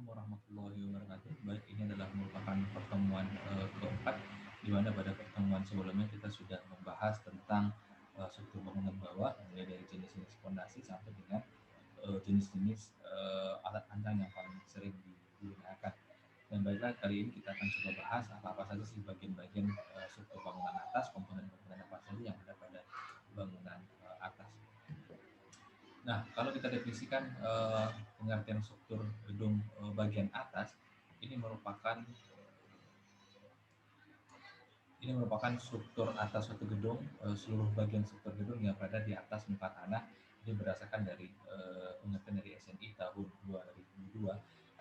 Assalamualaikum warahmatullahi wabarakatuh. Baik, ini adalah merupakan pertemuan keempat, di mana pada pertemuan sebelumnya kita sudah membahas tentang struktur bangunan bawah, mulai dari jenis-jenis fondasi sampai dengan jenis-jenis alat ancang yang paling sering digunakan. Dan baiklah, kali ini kita akan coba bahas apa-apa saja sih bagian-bagian struktur bangunan atas, komponen-komponen apa saja yang ada pada bangunan atas. Nah, kalau kita definisikan pengertian struktur gedung bagian atas, ini merupakan ini merupakan struktur atas suatu gedung, seluruh bagian struktur gedung yang berada di atas muka tanah. Ini berdasarkan dari pengertian dari SNI tahun 2002.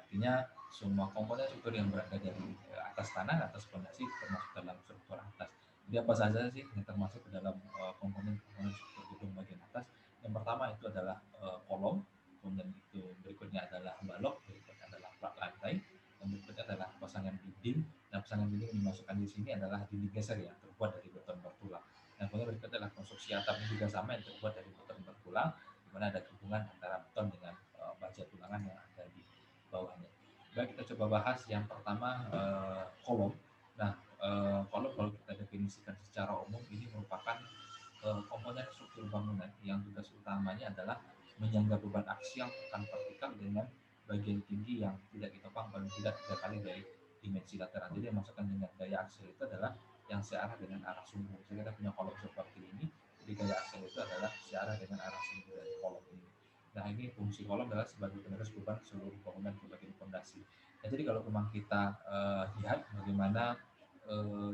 Artinya semua komponen struktur yang berada dari atas tanah, atas fondasi termasuk dalam struktur atas. Jadi apa saja sih yang termasuk ke dalam komponen-komponen struktur gedung bagian atas? Yang pertama itu adalah kolom, kemudian itu berikutnya adalah balok, berikutnya adalah plat lantai, yang berikutnya adalah pasangan dinding. Nah, pasangan dinding yang dimasukkan di sini adalah dinding geser yang terbuat dari beton bertulang. Nah, kemudian berikutnya adalah konstruksi atap yang juga sama yang terbuat dari beton bertulang, di mana ada hubungan antara beton dengan baja tulangan yang ada di bawahnya. Baik, kita coba bahas yang pertama kolom. Nah, kolom kalau kita definisikan secara umum ini merupakan komponen struktur bangunan yang tugas utamanya adalah menyangga beban aksial tekan vertikal dengan bagian tinggi yang tidak ditopang paling tidak 3 kali dari dimensi lateral. Jadi yang maksudkan dengan gaya aksial itu adalah yang searah dengan arah sumbu. Jadi kita punya kolom seperti ini, jadi gaya aksial itu adalah searah dengan arah sumbu dari kolom ini. Nah, ini fungsi kolom adalah sebagai penerus beban seluruh bangunan ke bagian fondasi. Nah, jadi kalau memang kita lihat bagaimana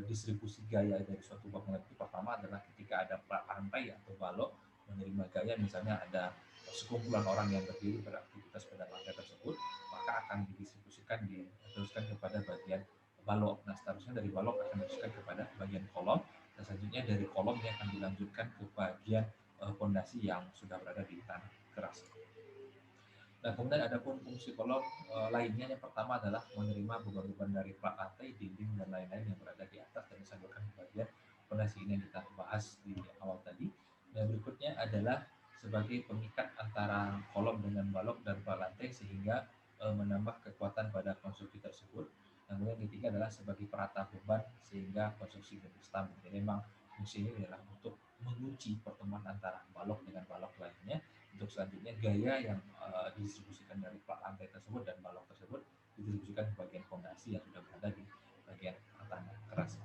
distribusi gaya dari suatu bangunan itu, pertama adalah ketika ada lantai atau balok menerima gaya, misalnya ada sekumpulan orang yang berdiri beraktivitas pada lantai tersebut, maka akan didistribusikan diteruskan kepada bagian balok. Nah, seterusnya dari balok akan diteruskan kepada bagian kolom, dan selanjutnya dari kolom yang akan dilanjutkan ke bagian fondasi yang sudah berada di tanah keras. Nah, kemudian ada pun fungsi kolom lainnya. Yang pertama adalah menerima beban-beban dari plat lantai, dinding, dan lain-lain yang berada di atas dan disalurkan ke bagian fondasi ini yang kita bahas di awal tadi. Dan berikutnya adalah sebagai pengikat antara kolom dengan balok dan plat lantai sehingga menambah kekuatan pada konstruksi tersebut. Dan kemudian yang ketiga adalah sebagai perata beban sehingga konstruksi lebih stabil. Jadi memang fungsi ini adalah untuk menguji pertemuan antara balok dengan balok lainnya, untuk selanjutnya gaya yang didistribusikan dari plat lantai tersebut dan balok tersebut didistribusikan ke bagian fondasi yang sudah berada di bagian tanah keras.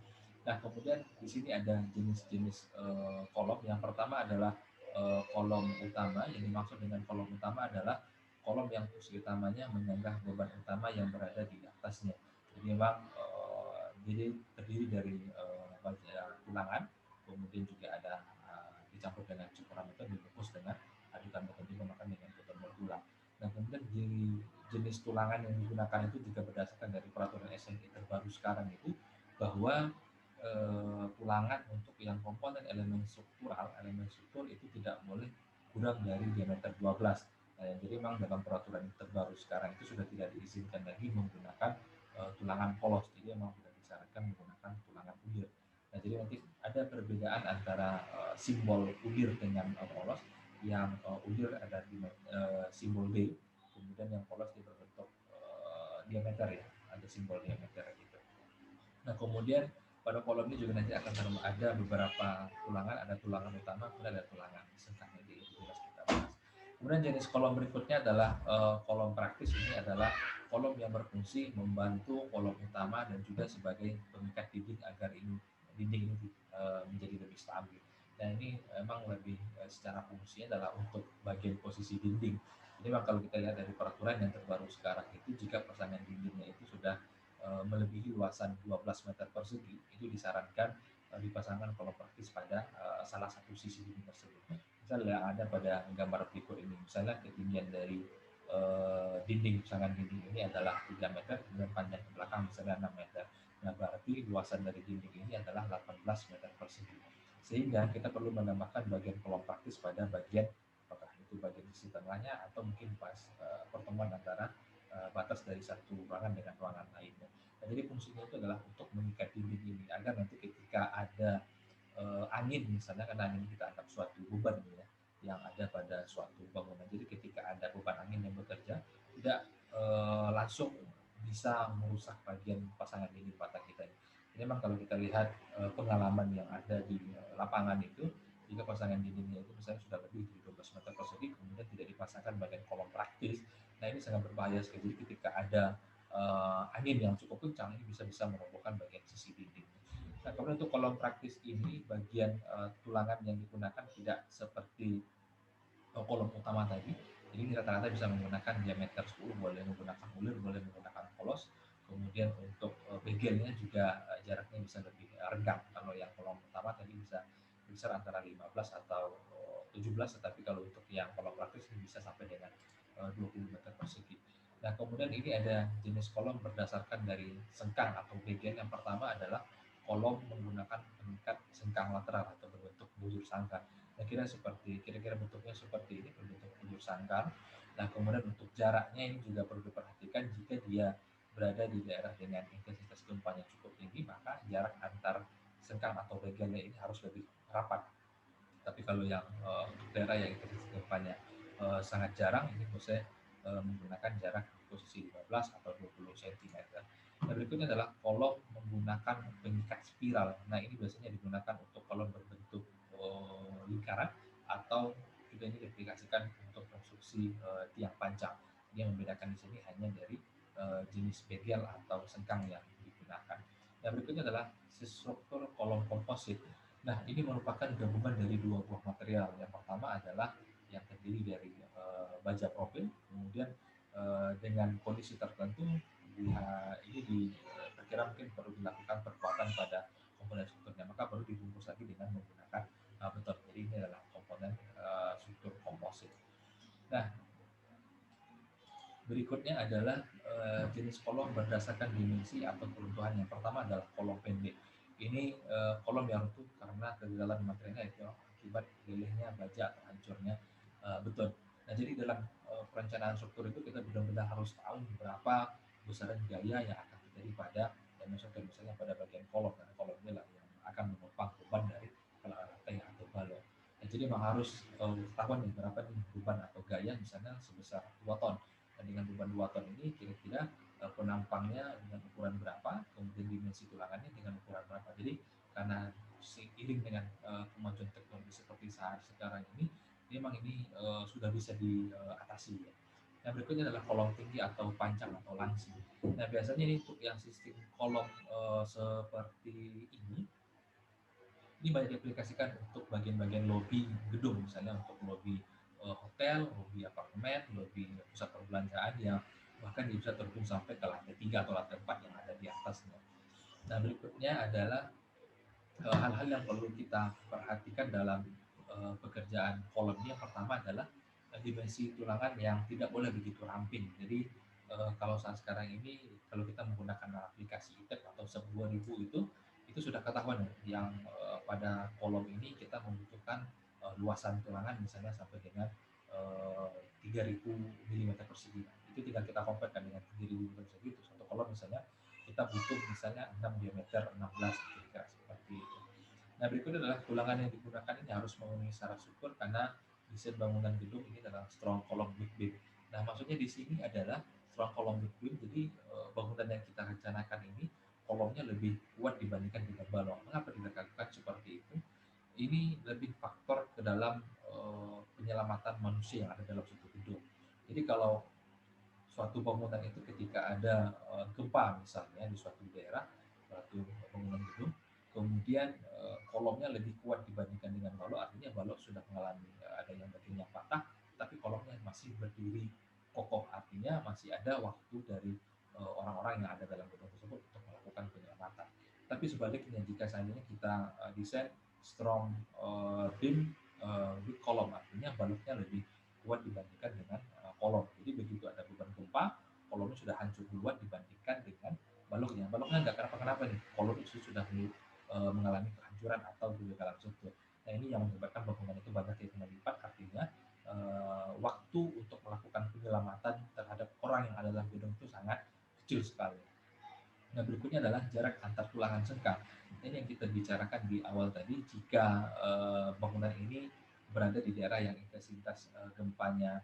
Nah, kemudian di sini ada jenis-jenis kolom. Yang pertama adalah kolom utama. Yang dimaksud dengan kolom utama adalah kolom yang fungsi utamanya menyanggah beban utama yang berada di atasnya. Jadi memang jadi terdiri dari baja tulangan, kemudian juga ada dicampur dengan cukuran beton, dibungkus dengan adukan beton juga, makan dengan beton bertulang. Nah, kemudian jenis tulangan yang digunakan itu juga berdasarkan dari peraturan SNI terbaru sekarang itu, bahwa tulangan untuk yang komponen elemen struktur itu tidak boleh kurang dari diameter 12. Nah, jadi memang dalam peraturan terbaru sekarang itu sudah tidak diizinkan lagi menggunakan tulangan polos, jadi memang tidak disarankan menggunakan tulangan ulir. Nah, jadi nanti ada perbedaan antara simbol ulir dengan polos. Yang ulir ada di simbol D, kemudian yang polos di berbentuk diameter, ya, ada simbol diameter gitu. Nah, kemudian pada kolom ini juga nanti akan ada beberapa tulangan, ada tulangan utama, kemudian ada tulangan sengkang, di jelas kita bahas. Kemudian jenis kolom berikutnya adalah kolom praktis. Ini adalah kolom yang berfungsi membantu kolom utama dan juga sebagai pengikat dinding agar dinding ini menjadi lebih stabil. Dan ini memang lebih secara fungsinya adalah untuk bagian posisi dinding. Jadi memang kalau kita lihat dari peraturan yang terbaru sekarang itu, jika pasangan dindingnya itu sudah melebihi luasan 12 meter persegi, itu disarankan dipasangkan kolom praktis pada salah satu sisi dinding tersebut. Misalnya yang ada pada gambar berikut ini, misalnya ketinggian dari dinding, pasangan dinding ini adalah 3 meter, kemudian panjang ke belakang misalnya 6 meter. Nah, berarti luasan dari dinding ini adalah 18 meter persegi. Sehingga kita perlu menambahkan bagian kolom praktis pada bagian, apakah itu bagian sisi tengahnya atau mungkin pas pertemuan antara batas dari satu ruangan dengan ruangan lainnya. Nah, jadi fungsinya itu adalah untuk mengikat dinding ini agar nanti ketika ada angin, misalnya, karena angin kita anggap suatu beban ya yang ada pada suatu bangunan. Jadi ketika ada beban angin yang bekerja, tidak langsung bisa merusak bagian pasangan dinding patah kita. Jadi memang kalau kita lihat pengalaman yang ada di lapangan itu, jika pasangan dindingnya itu misalnya sudah lebih dari 12 meter persegi, kemudian tidak dipasangkan bagian kolom praktis, nah ini sangat berbahaya sekali. Jadi ketika ada angin yang cukup kencang, ini bisa merobohkan bagian sisi dinding. Nah, kemudian untuk kolom praktis ini, bagian tulangan yang digunakan tidak seperti kolom utama tadi. Jadi rata-rata bisa menggunakan diameter 10, boleh menggunakan ulir, boleh menggunakan polos. Kemudian untuk begelnya juga jaraknya bisa lebih renggang. Kalau yang kolom utama tadi bisa besar antara 15 atau 17, tetapi kalau untuk yang kolom praktis ini bisa sampai dengan 20 meter persegi. Nah, kemudian ini ada jenis kolom berdasarkan dari sengkang atau begel. Yang pertama adalah kolom menggunakan pengikat sengkang lateral atau berbentuk bujur sangkar. Nah, kira-kira bentuknya seperti ini, berbentuk bujur sangkar. Nah, kemudian untuk jaraknya ini juga perlu diperhatikan. Jika dia berada di daerah dengan intensitas gempanya cukup tinggi, maka jarak antar sengkang atau begelnya ini harus lebih rapat. Tapi kalau yang untuk daerah yang intensitas gempanya sangat jarang, ini bisa menggunakan jarak di posisi 15 atau 20 cm. Nah, berikutnya adalah kolom menggunakan pengikat spiral. Nah, ini biasanya digunakan untuk kolom berbentuk lingkaran, atau juga ini diaplikasikan untuk konstruksi tiang panjang. Yang membedakan di sini hanya dari jenis begel atau sengkang yang digunakan. Yang berikutnya adalah struktur kolom komposit. Nah, ini merupakan gabungan dari dua buah material. Yang pertama adalah yang terdiri dari baja profil, kemudian dengan kondisi tertentu ini diperkira mungkin perlu dilakukan perkuatan pada komponen strukturnya, maka baru dibungkus lagi dengan menggunakan beton. Jadi ini adalah komponen struktur komposit. Nah, berikutnya adalah jenis kolom berdasarkan dimensi atau keruntuhan. Yang pertama adalah kolom pendek. Ini kolom yang runtuh karena kegagalan materialnya, itu akibat lelehnya baja atau hancurnya beton. Nah, jadi dalam perencanaan struktur itu kita benar-benar harus tahu berapa besaran gaya yang akan terjadi pada misalnya pada bagian kolom, karena kolom ini lah yang akan menopang beban dari lantai atau balok. Nah, jadi memang harus ketahuan nih berapa nih beban atau gaya, misalnya sebesar 2 ton. Dan dengan beban 2 ton ini kira-kira penampangnya dengan ukuran berapa, kemudian dimensi tulangannya dengan ukuran berapa. Jadi karena seiring dengan kemajuan teknologi seperti saat sekarang ini, memang ini sudah bisa diatasi ya. Yang berikutnya adalah kolom tinggi atau panjang atau langsing. Nah, biasanya ini untuk yang sistem kolom seperti ini banyak diaplikasikan untuk bagian-bagian lobi gedung, misalnya untuk lobi hotel, lobi apartemen, lobi pusat perbelanjaan yang bahkan bisa terjun sampai ke lantai 3 atau lantai 4 yang ada di atasnya. Nah, berikutnya adalah hal-hal yang perlu kita perhatikan dalam pekerjaan kolom ini. Yang pertama adalah dimensi tulangan yang tidak boleh begitu ramping. Jadi kalau saat sekarang ini, kalau kita menggunakan aplikasi ITEP atau sub 2000 itu sudah ketahuan ya, yang pada kolom ini kita membutuhkan luasan tulangan misalnya sampai dengan 3000 mm persegi. Itu tinggal kita compare dengan 3000 mm persegi, itu satu kolom misalnya kita butuh misalnya 6 diameter 16, kira-kira seperti itu. Nah, berikutnya adalah tulangan yang digunakan ini harus memenuhi syarat struktur, karena desain bangunan gedung ini adalah strong column weak beam. Nah, maksudnya di sini adalah strong column weak beam, jadi bangunan yang kita rencanakan ini kolomnya lebih kuat dibandingkan dengan balok. Mengapa dilakukan seperti itu? Ini lebih faktor ke dalam penyelamatan manusia yang ada dalam suatu gedung. Jadi kalau suatu bangunan itu ketika ada gempa misalnya di suatu daerah, suatu bangunan gedung, kemudian kolomnya lebih kuat dibandingkan dengan balok, artinya balok sudah mengalami ada yang bagiannya patah, tapi kolomnya masih berdiri kokoh, artinya masih ada waktu dari orang-orang yang ada dalam gedung tersebut untuk melakukan penyelamatan. Tapi sebaliknya, jika seandainya kita desain strong beam with kolom, artinya baloknya lebih kuat dibandingkan dengan kolom. Jadi begitu ada beban gempa, kolomnya sudah hancur duluan dibandingkan dengan baloknya. Baloknya nggak kenapa-kenapa nih, kolom itu sudah mengalami kehancuran atau kegagalan struktur. Nah, ini yang menyebabkan bangunan itu banyak yang lipat, artinya waktu untuk melakukan penyelamatan terhadap orang yang ada dalam gedung itu sangat kecil sekali. Nah, berikutnya adalah jarak antar tulangan sengkang. Ini yang kita bicarakan di awal tadi. Jika bangunan ini berada di daerah yang intensitas gempanya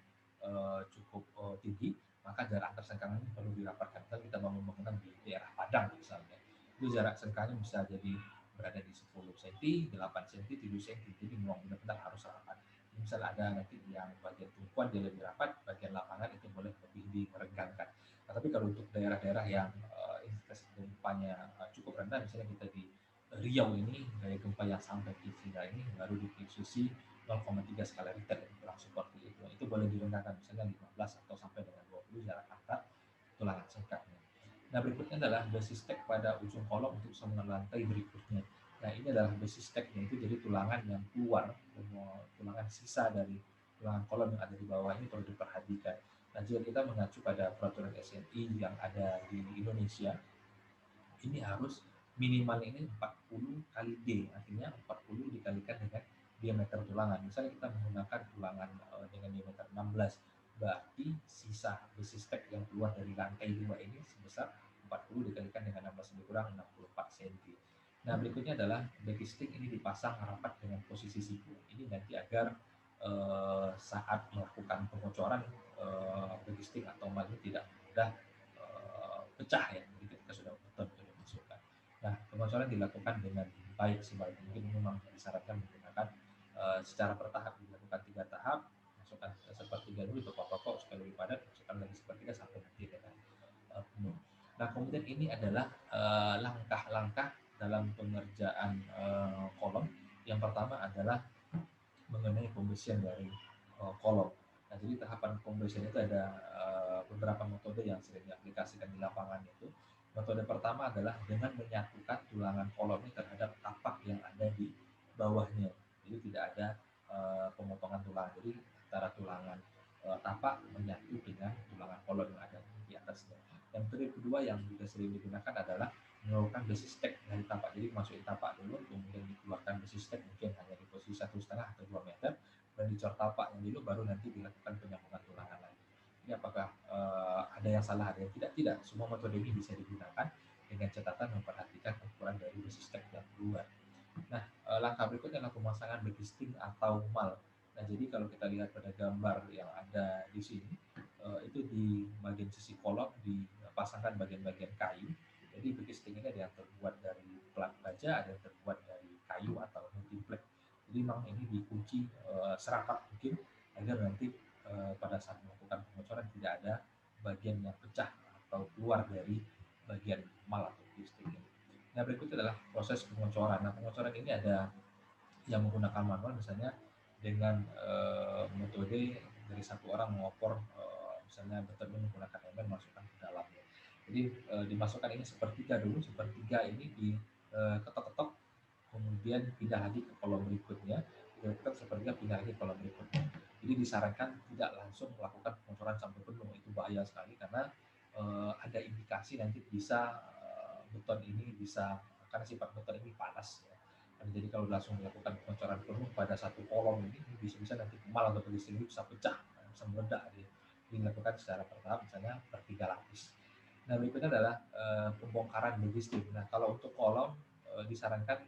cukup tinggi, maka jarak antar sengkang belakangan ini perlu dirapatkan. Misalnya kita bangun bangunan di daerah Padang misalnya, itu jarak sengkaknya bisa jadi berada di 10 cm, 8 cm, 7 cm, jadi memang benar-benar harus rapat. Misalnya ada nanti yang bagian tumpuan dia lebih rapat, bagian lapangan itu boleh lebih direnggangkan. Nah, tapi kalau untuk daerah-daerah yang intensitas gempanya cukup rendah, misalnya kita di Riau ini, gaya gempa yang sampai di Cina ini baru di posisi 0,3 skala Richter, kurang seperti itu. Itu boleh direnggangkan misalnya 15 atau sampai dengan 20 jarak antar tulangan sengkaknya. Nah, berikutnya adalah basis stek pada ujung kolom untuk sambungan lantai berikutnya. Nah, ini adalah basis steknya, itu jadi tulangan yang keluar, tulangan sisa dari tulangan kolom yang ada di bawah ini perlu diperhatikan. Nah, jika kita mengacu pada peraturan SNI yang ada di Indonesia, ini harus minimal ini 40 kali D, artinya 40 dikalikan dengan diameter tulangan. Misalnya kita menggunakan tulangan dengan diameter 16, berarti sisa besi stek yang keluar dari lantai 2 ini sebesar 40 dikalikan dengan 16 lebih kurang 64 cm. Nah, berikutnya adalah backisting ini dipasang rapat dengan posisi siku. Ini nanti agar saat melakukan pengocoran backisting atau mal ini tidak mudah pecah ya, jadi ketika sudah beton itu dimasukkan. Nah, pengocoran dilakukan dengan baik sebaik mungkin, memang disarankan menggunakan secara bertahap, dilakukan 3 tahap, masukkan sepertiga dulu ke pokok supaya lebih padat, masukkan lagi sepertiga sampai nanti dengan penuh. Nah, kemudian ini adalah langkah-langkah dalam pengerjaan kolom. Yang pertama adalah mengenai pembersihan dari kolom. Nah, jadi tahapan pembersihan itu ada beberapa metode yang sering diaplikasikan di lapangan itu. Metode pertama adalah dengan menyatukan tulangan kolom ini terhadap tapak yang ada di bawahnya. Jadi tidak ada pemotongan tulang. Jadi antara tulangan tapak menyatu dengan tulangan kolom yang ada di atasnya. Dan metode kedua yang juga sering digunakan adalah melakukan besi stek dari tapak. Jadi masukin tapak dulu, kemudian dikeluarkan besi stek mungkin hanya di posisi 1,5 atau 2 meter, dan dicor tapaknya dulu, baru nanti dilakukan penyambungan tulangan lagi. Ini apakah ada yang salah, ada yang tidak? Tidak. Semua metode ini bisa digunakan dengan catatan memperhatikan ukuran dari besi stek yang keluar. Nah, langkah berikutnya adalah pemasangan backisting atau mal. Nah, jadi kalau kita lihat pada gambar yang ada di sini, itu di bagian sisi kolom dipasangkan bagian-bagian kayu. Jadi backisting ini ada yang terbuat dari plat baja, ada yang terbuat dari kayu atau multiplex. Jadi memang ini dikunci serapat mungkin agar nanti pada saat melakukan pengocoran tidak ada bagian yang pecah atau keluar dari bagian mal atau backisting ini. Nah, berikutnya adalah proses pengocoran. Nah, pengocoran ini ada yang menggunakan manual, misalnya dengan metode dari satu orang mengopor misalnya beton menggunakan ember, masukkan ke dalamnya. Jadi dimasukkan ini sepertiga dulu, sepertiga ini diketok-ketok, kemudian pindah lagi ke kolom berikutnya, diketok sepertiga, pindah lagi ke kolom berikutnya. Jadi disarankan tidak langsung melakukan pengocoran sampai penuh, itu bahaya sekali karena ada indikasi nanti bisa beton ini bisa, karena sifat beton ini panas ya. Jadi kalau langsung dilakukan pengocoran penuh pada satu kolom ini bisa-bisa nanti mal atau backisting ini bisa pecah, bisa meledak. Dilakukan secara bertahap, misalnya per 3 lapis. Nah, berikutnya adalah pembongkaran backisting. Nah, kalau untuk kolom disarankan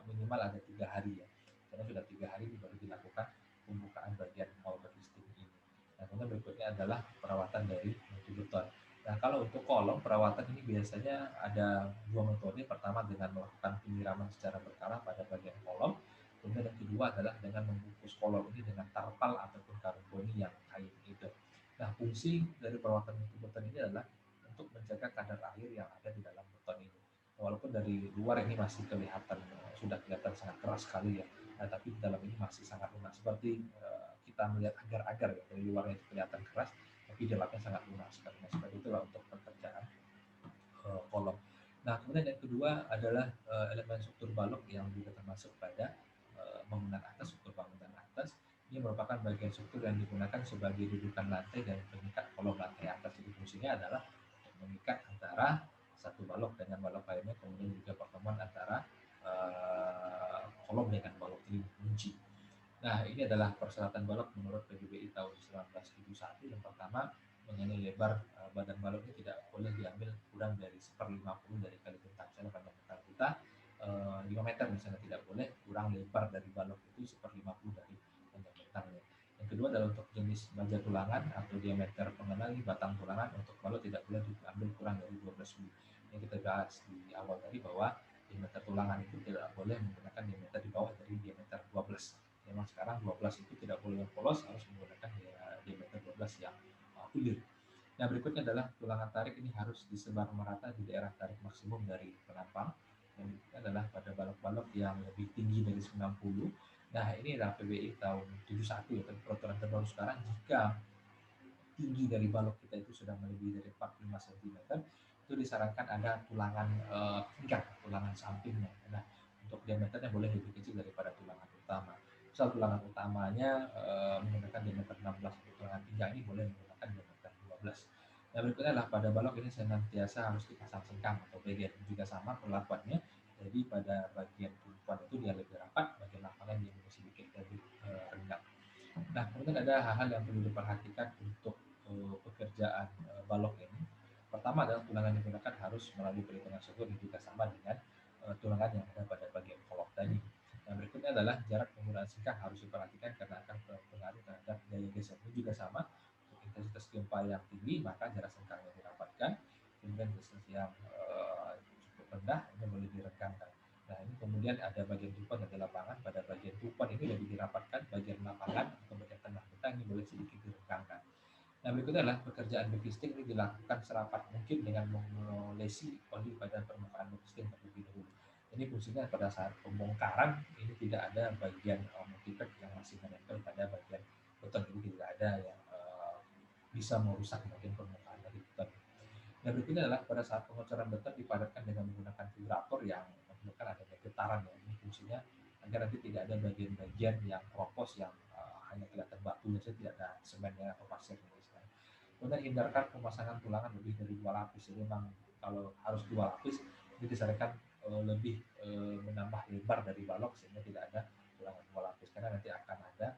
minimal ada 3 hari ya, karena sudah 3 hari baru dilakukan pembukaan bagian mal backisting ini. Nah, kemudian berikutnya adalah perawatan dari mutu beton. Nah, kalau untuk kolom, perawatan ini biasanya ada 2 metode. Pertama dengan melakukan penyiraman secara berkala pada bagian kolom. Kemudian yang kedua adalah dengan membungkus kolom ini dengan tarpal ataupun karboni yang kain itu. Nah, fungsi dari perawatan mutu beton ini adalah untuk menjaga kadar air yang ada di dalam beton ini. Walaupun dari luar ini masih kelihatan, sudah kelihatan sangat keras sekali ya. Nah, tapi di dalam ini masih sangat lunak. Seperti kita melihat agar-agar ya, dari luarnya itu kelihatan keras, tapi dalamnya sangat lunak sekali. Nah, seperti itulah untuk pekerjaan kolom. Nah, kemudian yang kedua adalah elemen struktur balok yang juga termasuk pada bangunan atas, struktur bangunan atas. Ini merupakan bagian struktur yang digunakan sebagai dudukan lantai dan pengikat kolom lantai atas. Jadi fungsinya adalah untuk mengikat antara satu balok dengan balok lainnya, kemudian juga pertemuan antara kolom dengan balok ini kunci. Nah, ini adalah persyaratan balok menurut PBBI tahun 1971. Yang pertama, mengenai lebar badan balok ini tidak boleh diambil kurang dari 1/50 dari kali bentang. Misalnya panjang bentang kita 5 meter misalnya, tidak boleh kurang lebar dari balok itu 1/50 dari panjang bentangnya. Yang kedua adalah untuk jenis baja tulangan atau diameter pengenali batang tulangan. Untuk balok tidak boleh diambil kurang dari 12 mm. Yang kita bahas di awal tadi bahwa diameter tulangan itu tidak boleh menggunakan diameter di bawah dari diameter 12. Memang sekarang 12 itu tidak boleh yang polos, harus menggunakan diameter 12 yang ulir. Nah, berikutnya adalah tulangan tarik ini harus disebar merata di daerah tarik maksimum dari penampang. Yang berikutnya adalah pada balok-balok yang lebih tinggi dari 90. Nah, ini adalah PBI tahun 71 ya, tapi peraturan terbaru sekarang jika tinggi dari balok kita itu sudah melebihi dari 45 cm, itu disarankan ada tulangan tingkat, tulangan sampingnya. Nah, untuk diameternya boleh lebih kecil daripada tulangan utama. Misal tulangan utamanya menggunakan diameter 16, untuk tulangan 3 ini boleh menggunakan diameter 12. Yang berikutnya adalah pada balok ini senantiasa harus dipasang sengkang atau bagian juga sama perlakuannya. Jadi pada bagian tumpuan itu dia lebih rapat, bagian lapangan dia sedikit lebih rendah. Nah, kemudian ada hal-hal yang perlu diperhatikan untuk pekerjaan balok ini. Pertama adalah tulangan yang digunakan harus melalui perhitungan suhu dan juga sama dengan tulangan yang ada pada bagian kolok tadi. Yang berikutnya adalah jarak penggunaan sengkang harus diperhatikan karena akan berpengaruh terhadap daya geser. Ini juga sama, untuk intensitas gempa yang tinggi maka jarak sengkangnya dirapatkan, kemudian intensitas yang cukup rendah ini boleh diregangkan. Nah, ini kemudian ada bagian tumpuan dan lapangan. Pada bagian tumpuan ini lebih dirapatkan, bagian lapangan atau bagian tengah betah ini boleh sedikit diregangkan. Nah, berikutnya adalah pekerjaan backlisting ini dilakukan serapat mungkin dengan mengolesi oli pada permukaan backlisting terlebih dahulu. Ini fungsinya pada saat pembongkaran ini tidak ada bagian multipack yang masih menempel pada bagian beton, ini tidak ada yang bisa merusak bagian permukaan dari beton. Yang berikutnya adalah pada saat pengocoran beton dipadatkan dengan menggunakan vibrator yang menyebabkan adanya getaran ya. Ini fungsinya agar nanti tidak ada bagian-bagian yang keropos yang hanya kelihatan batunya saja, tidak ada semennya atau pasirnya. Kemudian hindarkan pemasangan tulangan lebih dari 2 lapis. Jadi memang kalau harus 2 lapis ini disarankan lebih menambah lebar dari balok sehingga tidak ada tulangan 2 lapis, karena nanti akan ada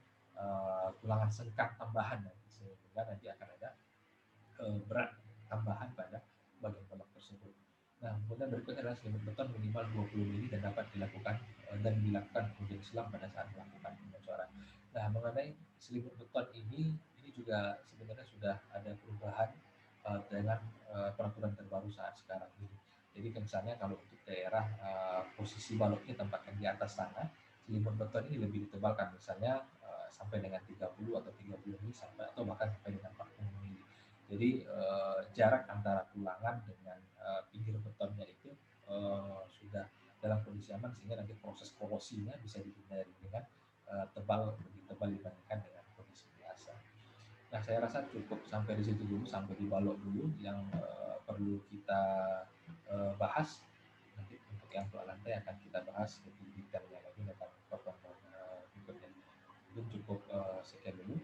tulangan sengkang tambahan sehingga nanti akan ada berat tambahan pada bagian balok tersebut. Nah, kemudian berikutnya adalah selimut beton minimal 20 mili dan dapat dilakukan kemudian selang pada saat melakukan pengecoran. Nah, mengenai selimut beton ini juga sebenarnya sudah ada perubahan dengan peraturan terbaru saat sekarang ini. Jadi misalnya kalau untuk daerah posisi baloknya tempatkan di atas tanah, selimut beton ini lebih ditebalkan, misalnya sampai dengan 30 atau 30 mili sampai atau bahkan sampai dengan 40 mili. Jadi jarak antara tulangan dengan pinggir betonnya itu sudah dalam kondisi aman sehingga nanti proses korosinya bisa dihindari dengan lebih tebal dibandingkan dengan kondisi biasa. Nah, saya rasa cukup sampai di situ dulu, sampai di balok dulu yang perlu kita bahas. Nanti untuk yang soal lantai akan kita bahas lebih detailnya lagi dalam pertemuan berikutnya. Mungkin cukup sekian dulu.